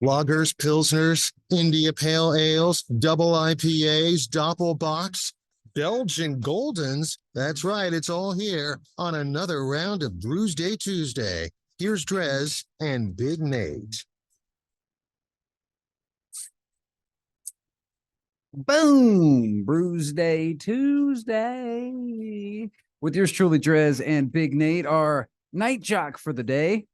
Lagers, Pilsners, India Pale Ales, double IPAs, Doppelbocks, Belgian Goldens. That's right, it's all here on another round of Brewsday Tuesday. Here's DreZ and Big Nate. Boom! Brewsday Tuesday with yours truly, DreZ and Big Nate, our night jock for the day.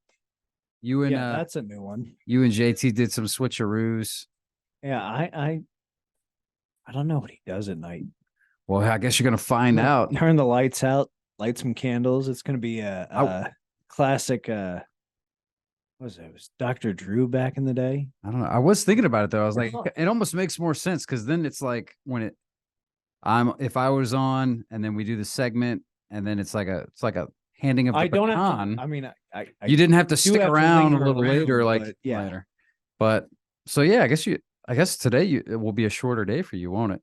You and that's a new one. You and JT did some switcheroos. Yeah, I don't know what he does at night. Well, I guess you're gonna find out. Turn the lights out, light some candles. It's gonna be a classic. What was it? It was Dr. Drew back in the day. I don't know. I was thinking about it though. I was like, it almost makes more sense because then it's like when if I was on and then we do the segment and then it's like a handing of the baton. You didn't have to stick around a little later, later. But so yeah, I guess today it will be a shorter day for you, won't it?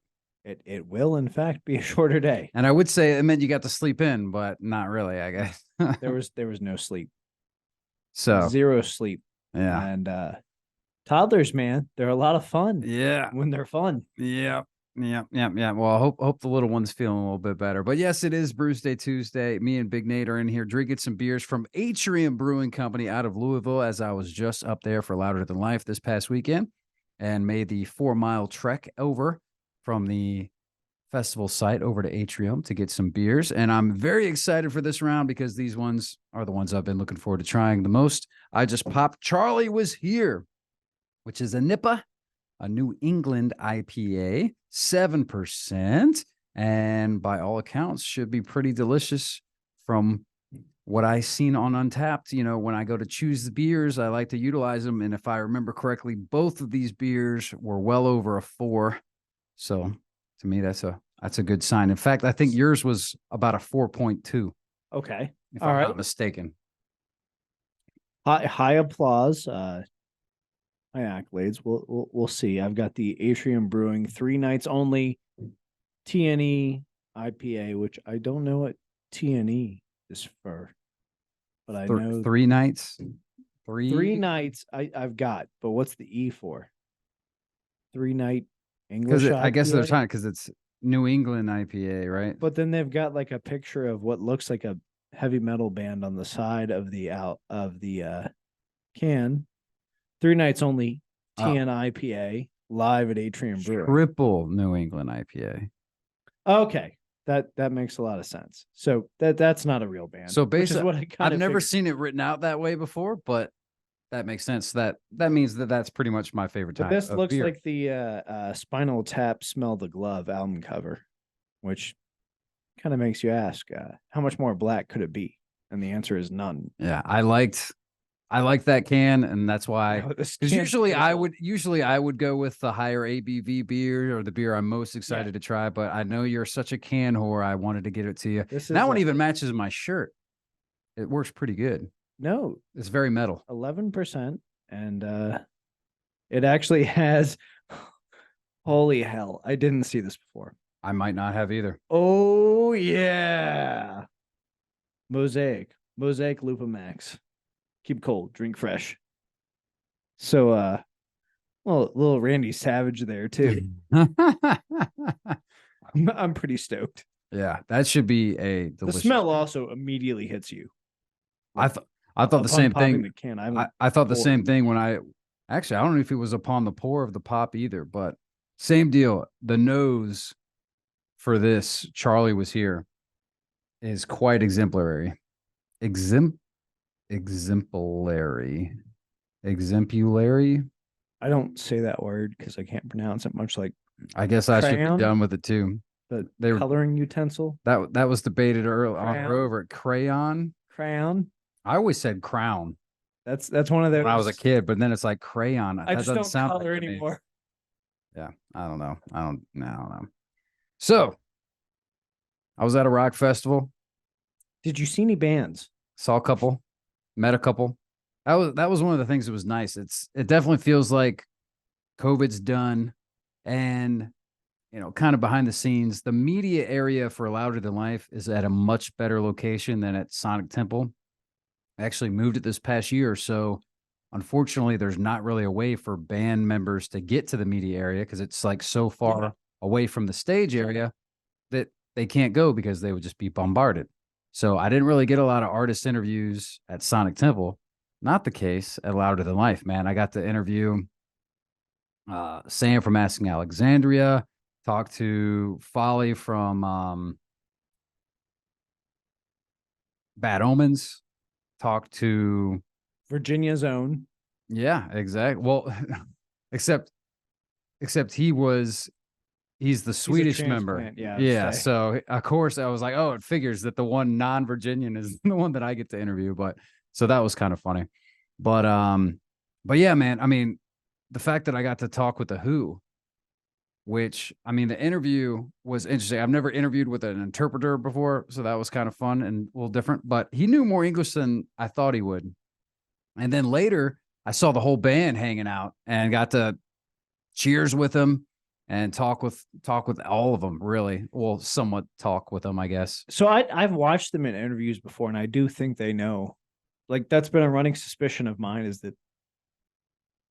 It will in fact be a shorter day. And I would say it meant you got to sleep in, but not really, I guess. there was no sleep. So zero sleep. Yeah. And toddlers, man, they're a lot of fun. Yeah. When they're fun. Yeah. Well, I hope the little one's feeling a little bit better. But yes, it is Brewsday Tuesday. Me and Big Nate are in here drinking some beers from Atrium Brewing Company out of Louisville, as I was just up there for Louder Than Life this past weekend and made the 4-mile trek over from the festival site over to Atrium to get some beers. And I'm very excited for this round because these ones are the ones I've been looking forward to trying the most. I just popped Charlie Was Here, which is a NIPA, a New England IPA, 7%, and by all accounts should be pretty delicious from what I've seen on Untapped. You know, when I go to choose the beers, I like to utilize them. And if I remember correctly, both of these beers were well over a 4. So to me, that's a good sign. In fact, I think yours was about a 4.2. Okay. If I'm not mistaken. High applause. High accolades. We'll see. I've got the Atrium Brewing 3 nights only TNE IPA, which I don't know what TNE is for, but I know 3 nights. 3 nights I've got, but what's the E for? 3-night English. Because I guess they're trying because it's New England IPA, right? But then they've got like a picture of what looks like a heavy metal band on the side of the can. 3 nights only TN IPA live at Atrium Brewing. Triple New England IPA. Okay. That makes a lot of sense. So that's not a real band. So basically, I've never seen it written out that way before, but that makes sense. That means that's pretty much my favorite type. This looks beer. like the Spinal Tap "Smell the Glove" album cover, which kind of makes you ask, how much more black could it be? And the answer is none. Yeah, I liked that can, and that's why. Because usually I would go with the higher ABV beer or the beer I'm most excited to try. But I know you're such a can whore. I wanted to get it to you. That one even matches my shirt. It works pretty good. No, it's very metal. 11%, and it actually has. Holy hell! I didn't see this before. I might not have either. Oh yeah, Mosaic Lupa Max. Keep cold, drink fresh. So, little Randy Savage there too. I'm pretty stoked. Yeah, that should be a delicious. The smell also immediately hits you. I thought the same thing. The can, I thought the same thing when I don't know if it was upon the pour of the pop either, but same deal. The nose for this Charlie Was Here is quite exemplary. Exemplary. I don't say that word because I can't pronounce it, much like I guess I should be done with it too. The coloring utensil. That was debated early on over at Crayon. I always said crown. That's one of those. When I was a kid, but then it's like crayon. I just don't color anymore. Yeah, I don't know. I don't know. So, I was at a rock festival. Did you see any bands? Saw a couple, met a couple. That was one of the things that was nice. It definitely feels like COVID's done, and kind of behind the scenes, the media area for Louder Than Life is at a much better location than at Sonic Temple. I actually moved it this past year, so unfortunately, there's not really a way for band members to get to the media area because it's like so far away from the stage area that they can't go because they would just be bombarded. So I didn't really get a lot of artist interviews at Sonic Temple. Not the case at Louder Than Life, man. I got to interview Sam from Asking Alexandria, talk to Folly from Bad Omens, talk to Virginia's own. yeah, exactly. Well, except he's the Swedish member. transplant, yeah, Yeah. say. So of course I was like, oh, it figures that the one non-Virginian is the one that I get to interview. But so that was kind of funny. But yeah, man. I mean, the fact that I got to talk with the Who, which I mean, the interview was interesting. I've never interviewed with an interpreter before, so that was kind of fun and a little different. But he knew more English than I thought he would. And then later, I saw the whole band hanging out and got to cheers with them and talk with all of them. Really, well, somewhat talk with them, I guess. So I've watched them in interviews before, and I do think they know. Like that's been a running suspicion of mine is that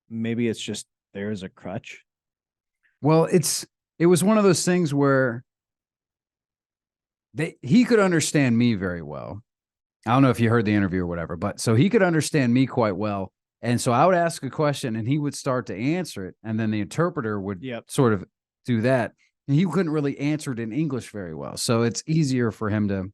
maybe it's just there as a crutch. Well, it was one of those things where he could understand me very well. I don't know if you heard the interview or whatever, but so he could understand me quite well. And so I would ask a question and he would start to answer it. And then the interpreter would sort of do that. And he couldn't really answer it in English very well. So it's easier for him to.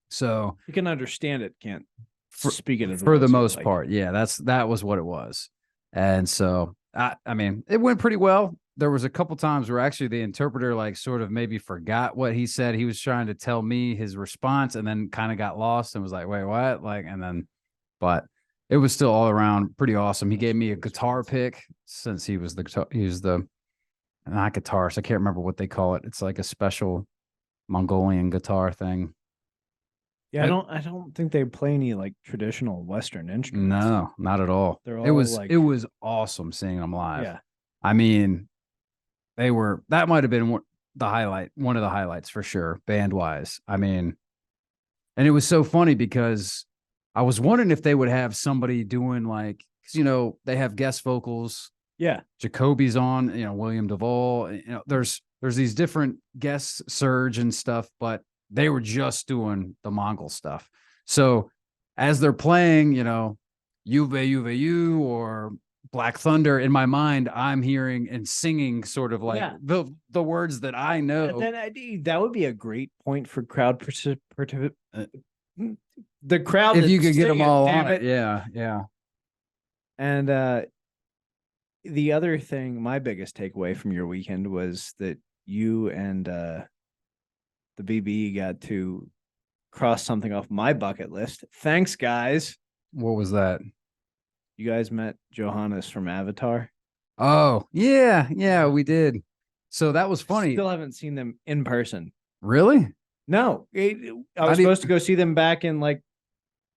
So you can understand it, can't speak it for the most part. Yeah, that was what it was. And so, I mean, it went pretty well. There was a couple times where actually the interpreter like sort of maybe forgot what he said. He was trying to tell me his response and then kind of got lost and was like, wait, what? Like, and then, but it was still all around pretty awesome. He gave me a guitar pick since he was the not guitarist. I can't remember what they call it. It's like a special Mongolian guitar thing. Yeah, I don't think they play any like traditional Western instruments. No, not at all. All it was awesome seeing them live. Yeah. I mean, that might have been one of the highlights for sure, band wise. I mean, and it was so funny because I was wondering if they would have somebody doing like, cause they have guest vocals. Yeah. Jacoby's on, William Duvall, there's these different guests, Surge and stuff, but they were just doing the Mongol stuff. So as they're playing, Juve Juve you or Black Thunder, in my mind, I'm hearing and singing sort of like the words that I know. Then that would be a great point for crowd participation. The crowd, if you could get them all on it. Yeah. And the other thing, my biggest takeaway from your weekend was that you and the BB got to cross something off my bucket list. Thanks, guys. What was that? You guys met Johannes from Avatar? Oh, yeah, we did. So that was funny. Still haven't seen them in person. Really? No. I was supposed to go see them back in like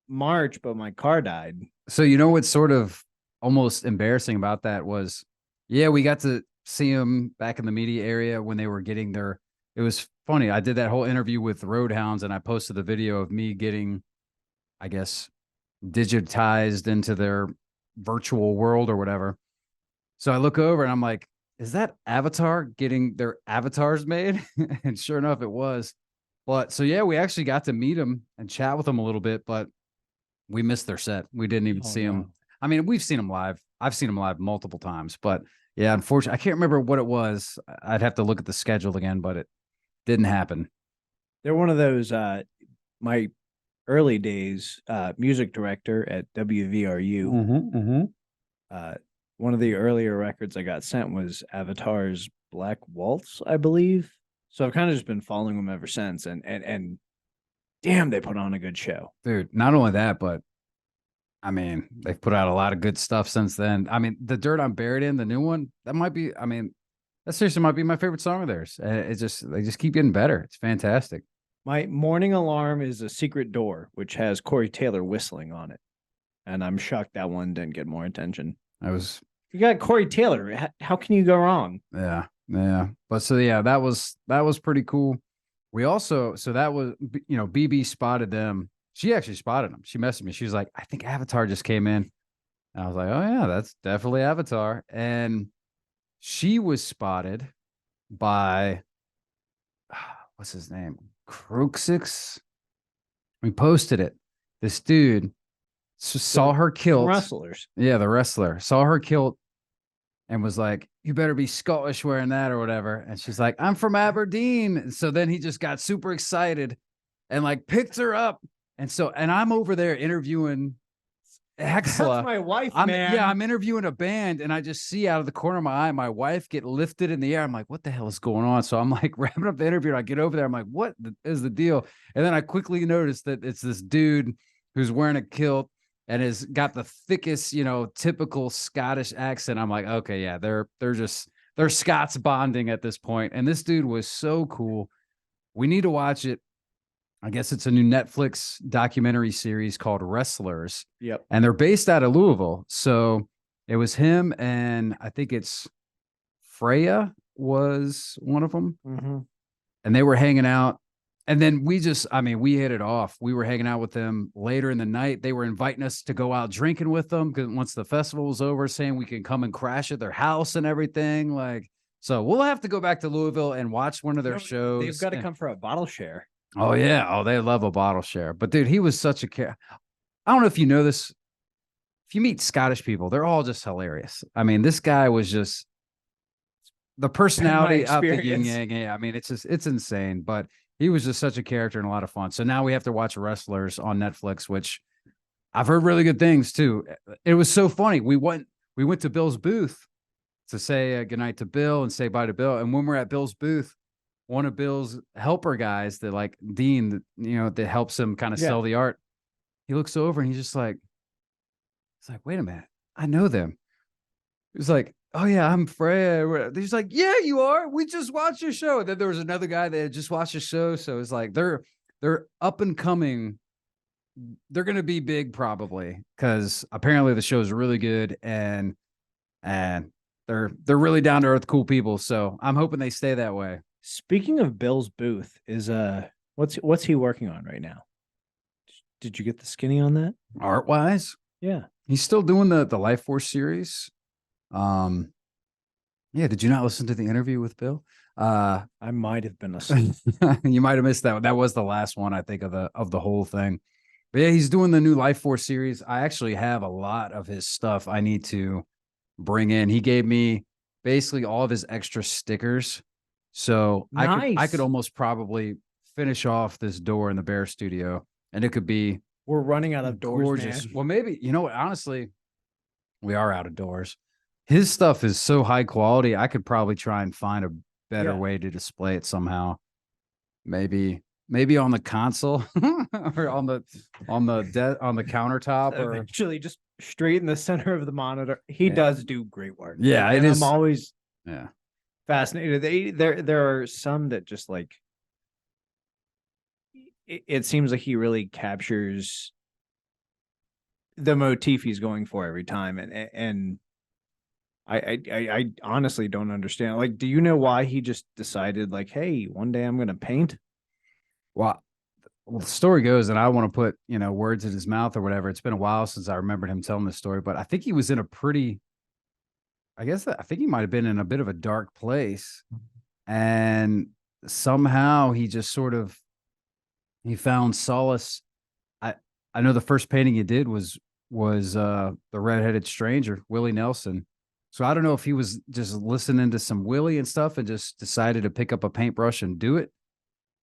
March, but my car died. So what's sort of almost embarrassing about that was, we got to see them back in the media area when they were getting their. It was funny. I did that whole interview with Roadhounds, and I posted the video of me getting, I guess, digitized into their virtual world or whatever. So I look over and I'm like, is that Avatar getting their avatars made? And sure enough, it was. But so, we actually got to meet them and chat with them a little bit, but we missed their set. We didn't even see them. I mean, we've seen them live. I've seen them live multiple times, but yeah, unfortunately, I can't remember what it was. I'd have to look at the schedule again, but it didn't happen. They're one of those, my early days, music director at WVRU. One of the earlier records I got sent was Avatar's Black Waltz, I believe. So I've kind of just been following them ever since, and damn, they put on a good show, dude. Not only that, but I mean, they've put out a lot of good stuff since then. I mean, The Dirt I'm Buried In, the new one, that might be. I mean, that seriously might be my favorite song of theirs. They just keep getting better. It's fantastic. My morning alarm is A Secret Door, which has Corey Taylor whistling on it, and I'm shocked that one didn't get more attention. You got Corey Taylor. How can you go wrong? Yeah. But so that was pretty cool. We also that was BB spotted them. She actually spotted them. She messaged me. She was like, I think Avatar just came in. And I was like, oh yeah, that's definitely Avatar. And she was spotted by what's his name? Cruxix. We posted it. This dude saw her Some kilt. wrestlers. Yeah, the wrestler saw her kilt and was like, you better be Scottish wearing that or whatever. And she's like, I'm from Aberdeen. And so then he just got super excited and like picked her up. And so, and I'm over there interviewing Hexla. That's my wife, I'm interviewing a band, and I just see out of the corner of my eye my wife get lifted in the air. I'm like, what the hell is going on? So I'm like wrapping up the interview, and I get over there. I'm like, what is the deal? And then I quickly noticed that it's this dude who's wearing a kilt and has got the thickest, typical Scottish accent. I'm like, okay, yeah, they're Scots bonding at this point. And this dude was so cool. We need to watch it. I guess it's a new Netflix documentary series called Wrestlers. Yep. And they're based out of Louisville. So it was him, and I think it's Freya was one of them. Mm-hmm. And they were hanging out. And then we hit it off. We were hanging out with them later in the night. They were inviting us to go out drinking with them because once the festival was over, saying we can come and crash at their house and everything. Like, so we'll have to go back to Louisville and watch one of their shows. They've got to come for a bottle share. Oh, yeah. Oh, they love a bottle share. But, dude, he was such a I don't know if you know this. If you meet Scottish people, they're all just hilarious. I mean, this guy was just the personality of the yin yang. Yeah, I mean, it's insane. But he was just such a character and a lot of fun. So now we have to watch Wrestlers on Netflix, which I've heard really good things, too. It was so funny. We went to Bill's booth to say goodnight to Bill and say bye to Bill. And when we're at Bill's booth, one of Bill's helper guys that like Dean, that helps him kind of sell the art. He looks over and he's like, wait a minute. I know them. He's like, oh yeah, I'm Freya. He's like, yeah, you are. We just watched your show. And then there was another guy that had just watched the show. So it's like, they're up and coming. They're going to be big probably because apparently the show is really good and they're really down to earth, cool people. So I'm hoping they stay that way. Speaking of Bill's booth, is what's he working on right now? Did you get the skinny on that? Art wise? Yeah. He's still doing the Life Force series. Yeah, did you not listen to the interview with Bill? I might have been asleep. You might have missed that one. That was the last one, I think, of the whole thing. But yeah, he's doing the new Life Force series. I actually have a lot of his stuff I need to bring in. He gave me basically all of his extra stickers. So nice. I could almost probably finish off this door in the Bear Studio, and it could be we're running out of doors. Gorgeous. Man. Well, maybe honestly, we are out of doors. His stuff is so high quality. I could probably try and find a better way to display it somehow. Maybe on the console or on the countertop, or actually just straight in the center of the monitor. He does do great work. Yeah, and it is. I'm always Yeah. fascinated. There are some that just like it seems like he really captures the motif he's going for every time, and I honestly don't understand. Like, do you know why he just decided like, hey, one day I'm going to paint? Well, the story goes, and I want to put words in his mouth or whatever. It's been a while since I remembered him telling this story, but I think he was in a pretty. I think he might have been in a bit of a dark place, and somehow he just sort of he found solace. I know the first painting he did was the Redheaded Stranger, Willie Nelson. So I don't know if he was just listening to some Willie and stuff and just decided to pick up a paintbrush and do it,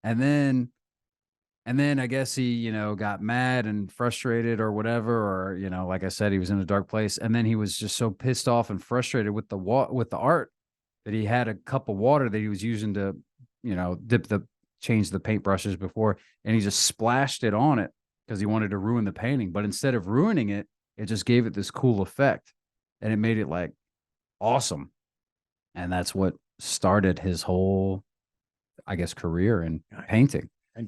and then I guess he got mad and frustrated or whatever, or like I said, he was in a dark place, and then he was just so pissed off and frustrated with the art that he had a cup of water that he was using to change the paintbrushes before, and he just splashed it on it because he wanted to ruin the painting. But instead of ruining it, it just gave it this cool effect, and it made it like awesome. And that's what started his whole, I guess, career in painting. I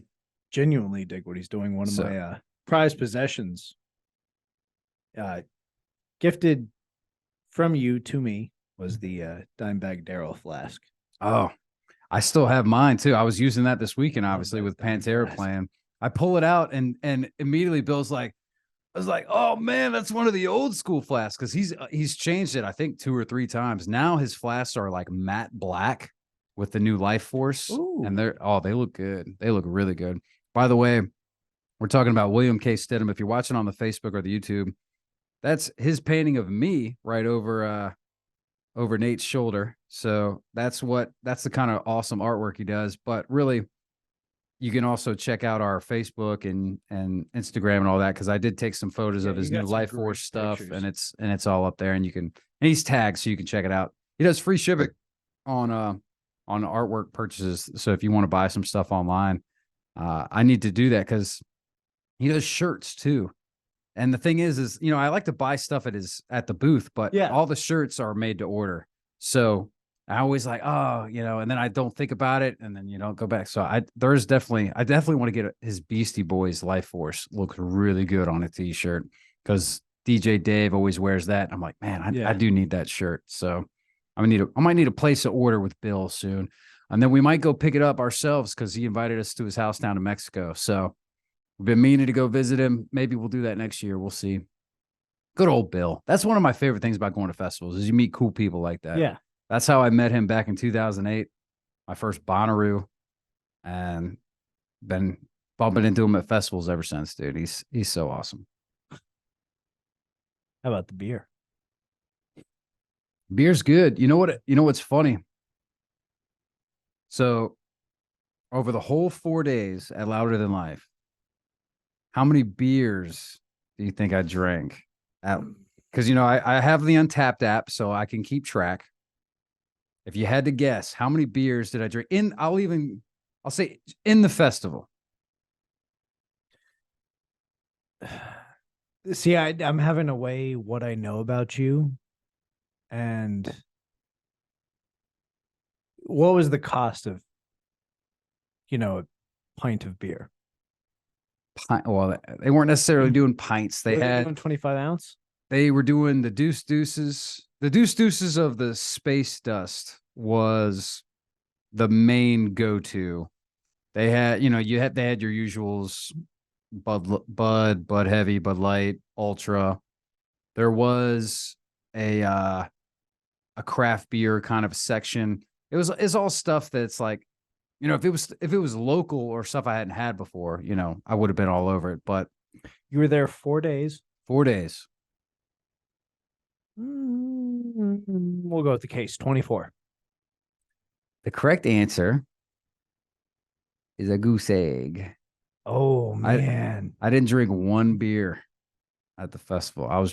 genuinely dig what he's doing. One of my prized possessions, gifted from you to me, was the Dimebag Daryl flask. Oh, I still have mine too. I was using that this weekend, obviously, with Pantera playing. I pull it out and immediately Bill's like, I was like, oh man, that's one of the old school flasks because he's changed it, I think 2 or 3 times. Now his flasks are like matte black with the new Life Force, and they look good. They look really good. By the way, we're talking about William K. Stidham. If you're watching on the Facebook or the YouTube, that's his painting of me right over Nate's shoulder. So that's the kind of awesome artwork he does. But really, you can also check out our Facebook and Instagram and all that because I did take some photos of his new Life Force stuff, and it's all up there, and he's tagged so you can check it out. He does free shipping on artwork purchases. So if you want to buy some stuff online, I need to do that because he does shirts too. And the thing is I like to buy stuff at the booth, but all the shirts are made to order. So I always like, and then I don't think about it, and then you don't go back. So I definitely want to get his Beastie Boys Life Force. Looks really good on a t-shirt because DJ Dave always wears that. I'm like, man, I do need that shirt. So I might need to place an order with Bill soon, and then we might go pick it up ourselves because he invited us to his house down in Mexico. So we've been meaning to go visit him. Maybe we'll do that next year. We'll see. Good old Bill. That's one of my favorite things about going to festivals is you meet cool people like that. Yeah. That's how I met him back in 2008, my first Bonnaroo, and been bumping into him at festivals ever since, dude. He's so awesome. How about the beer? Beer's good. You know what's funny? So over the whole 4 days at Louder Than Life, how many beers do you think I drank? Because I have the Untapped app, so I can keep track. If you had to guess, how many beers did I drink? I'll say in the festival. See, I'm having to weigh what I know about you, and what was the cost of, a pint of beer? Well, they weren't necessarily doing pints. They had doing 25 ounce. They were doing the Deuce Deuces. The Deuce Deuces of the Space Dust was the main go-to. They had, they had your usuals, Bud Heavy, Bud Light, Ultra. There was a craft beer kind of section. It's all stuff that's like, if it was local or stuff I hadn't had before, I would have been all over it. But you were there 4 days. 4 days. We'll go with the case 24. The correct answer is a goose egg. Oh man, I didn't drink one beer at the festival. I'm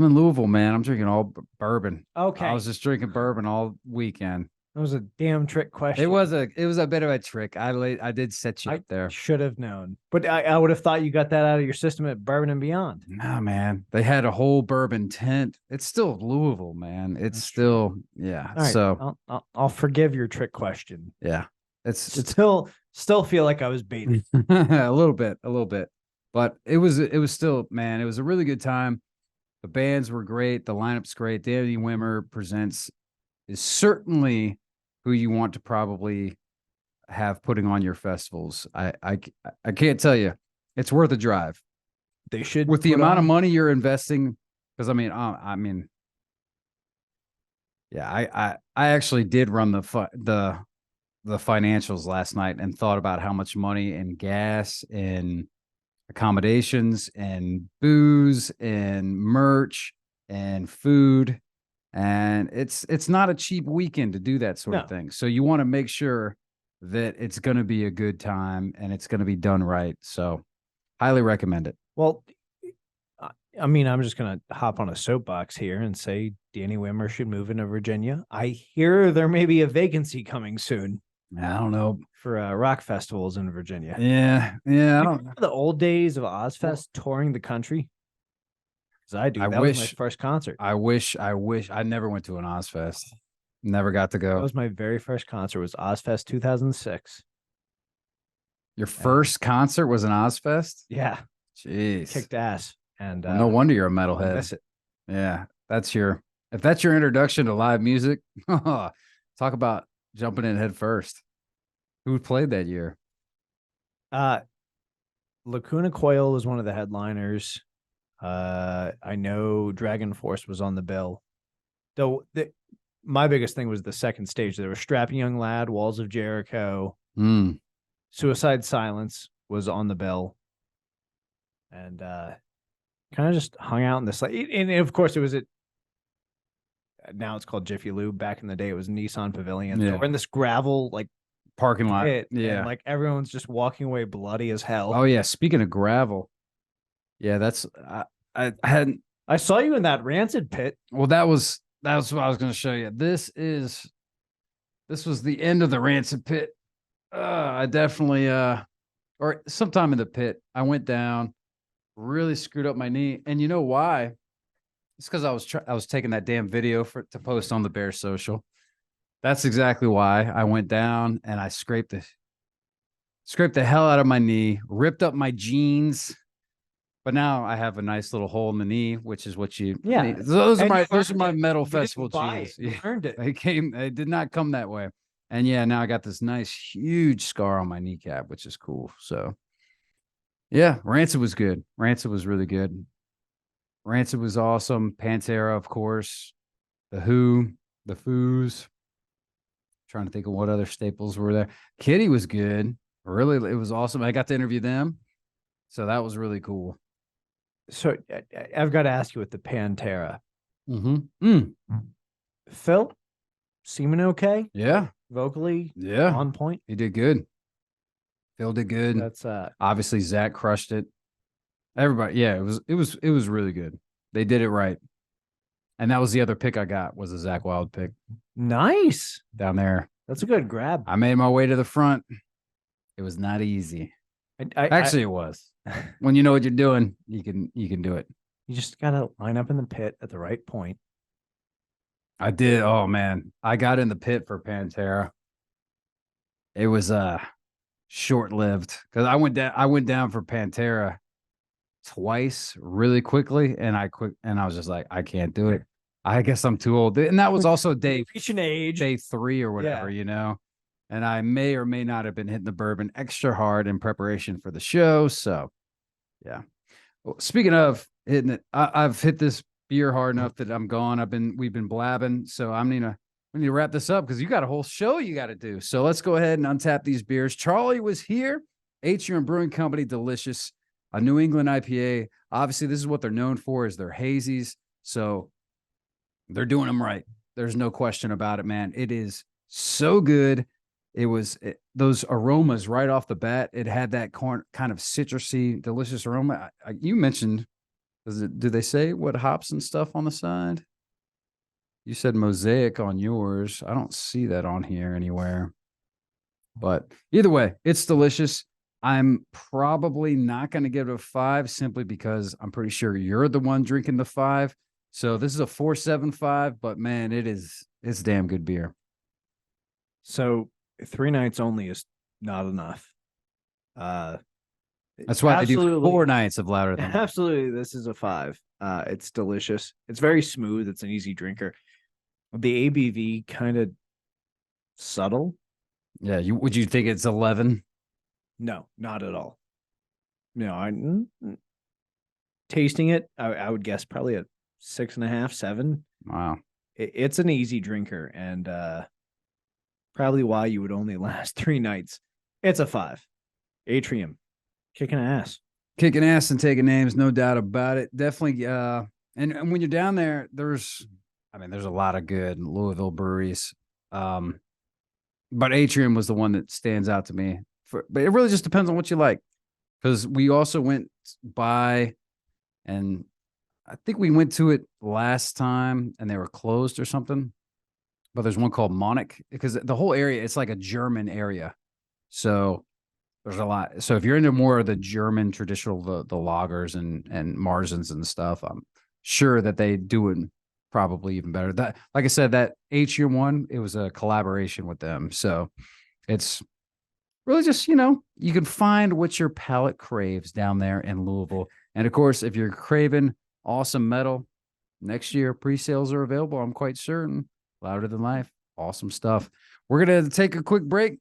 in Louisville, man. I'm drinking all bourbon. Okay, I was just drinking bourbon all weekend. That was a damn trick question. It was a bit of a trick. I did set you up there. Should have known, but I would have thought you got that out of your system at Bourbon and Beyond. Nah, man. They had a whole bourbon tent. It's still Louisville, man. It's That's still true. yeah. All right, so I'll forgive your trick question. Yeah, it's still feel like I was baited a little bit, but it was still, man. It was a really good time. The bands were great. The lineup's great. Danny Wimmer presents is certainly who you want to probably have putting on your festivals. I can't tell you, it's worth a drive. They should, with the amount of money you're investing. Because I actually did run the financials last night and thought about how much money in gas and accommodations and booze and merch and food. And it's not a cheap weekend to do that sort of thing. So you want to make sure that it's going to be a good time and it's going to be done right. So highly recommend it. Well, I'm just going to hop on a soapbox here and say Danny Wimmer should move into Virginia. I hear there may be a vacancy coming soon. I don't know. For rock festivals in Virginia. Yeah. I don't know. The old days of Ozfest touring the country. I do. That was my first concert. I wish I never went to an Ozfest. Never got to go. That was my very first concert. Was Ozfest 2006. Your first concert was an Ozfest? Yeah. Jeez. Kicked ass. And no wonder you're a metalhead. Miss it. Yeah. If that's your introduction to live music, talk about jumping in head first. Who played that year? Lacuna Coil was one of the headliners. I know Dragon Force was on the bill. Though my biggest thing was the second stage. There was Strapping Young Lad, Walls of Jericho, Mm. Suicide Silence was on the bill. And kind of just hung out in this. And of course, it was at, now it's called Jiffy Lube. Back in the day, it was Nissan Pavilion. So Yeah. we're in this gravel Parking lot. pit, Yeah. and everyone's just walking away bloody as hell. Oh yeah. Speaking of gravel, yeah, that's I hadn't. I saw you in that Rancid pit. Well, that was what I was going to show you. This was the end of the Rancid pit. I definitely or sometime in the pit, I went down, really screwed up my knee, and you know why? It's because I was taking that damn video to post on the Bear Social. That's exactly why. I went down and I scraped the hell out of my knee, ripped up my jeans. But now I have a nice little hole in the knee, which is what you. Yeah. Those are And my metal You didn't festival buy jeans. it. You earned it. They did not come that way. And yeah, now I got this nice huge scar on my kneecap, which is cool. So yeah, Rancid was good. Rancid was really good. Rancid was awesome. Pantera, of course. The Who, the Foos. Trying to think of what other staples were there. Kitty was good. Really, it was awesome. I got to interview them. So that was really cool. So I've got to ask you with the Pantera. Mm-hmm. Phil, seeming okay? Yeah. Vocally Yeah. on point? He did good. Phil did good. That's Obviously Zach crushed it. Everybody, yeah, it was really good. They did it right. And that was the other pick I got, was a Zach Wild pick nice. down there. That's a good grab. I made my way to the front. It was not easy. Actually, it was. When you know what you're doing, you can do it. You just gotta line up in the pit at the right point. I did. Oh man, I got in the pit for Pantera. It was short-lived because I went down for Pantera twice really quickly, and I was just like, I can't do it. I guess I'm too old. And that was also Reaching age. day 3 or whatever, you know. And I may or may not have been hitting the bourbon extra hard in preparation for the show. So, yeah. Well, speaking of hitting it, I've hit this beer hard enough that I'm gone. We've been blabbing. So we need to wrap this up because you got a whole show you got to do. So let's go ahead and untap these beers. Charlie was here. Atrium Brewing Company, delicious. A New England IPA. Obviously, this is what they're known for, is their hazies. So they're doing them right. There's no question about it, man. It is so good. Those aromas right off the bat. It had that kind of citrusy, delicious aroma. You mentioned, do they say what hops and stuff on the side? You said Mosaic on yours. I don't see that on here anywhere. But either way, it's delicious. I'm probably not going to give it a 5 simply because I'm pretty sure you're the one drinking the 5. So this is a 4.75, but man, it's damn good beer. So 3 nights only is not enough. That's why they do 4 nights of Louder Than Life. Absolutely, this is a 5. It's delicious. It's very smooth. It's an easy drinker. The ABV kind of subtle. Yeah, would you think it's 11? No, not at all. No, tasting it, I would guess probably a 6.5, 7. Wow. It's an easy drinker, and probably why you would only last 3 nights. It's a 5. Atrium, kicking ass. Kicking ass and taking names, no doubt about it. Definitely. And when you're down there, there's a lot of good Louisville breweries. But Atrium was the one that stands out to me. But it really just depends on what you like. Because we also went by, and I think we went to it last time and they were closed or something. But there's one called Monarch, because the whole area, it's like a German area. So there's a lot. So if you're into more of the German traditional, the lagers and Marzens and stuff, I'm sure that they do it probably even better. That, like I said, that Atrium one, it was a collaboration with them. So it's really just, you can find what your palate craves down there in Louisville. And of course, if you're craving awesome metal, next year pre-sales are available. I'm quite certain. Louder Than Life. Awesome stuff. We're going to take a quick break,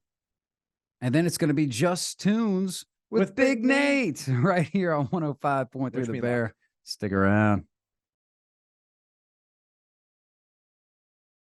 and then it's going to be Just Tunes with Big Nate right here on 105.3 The Bear. Stick around.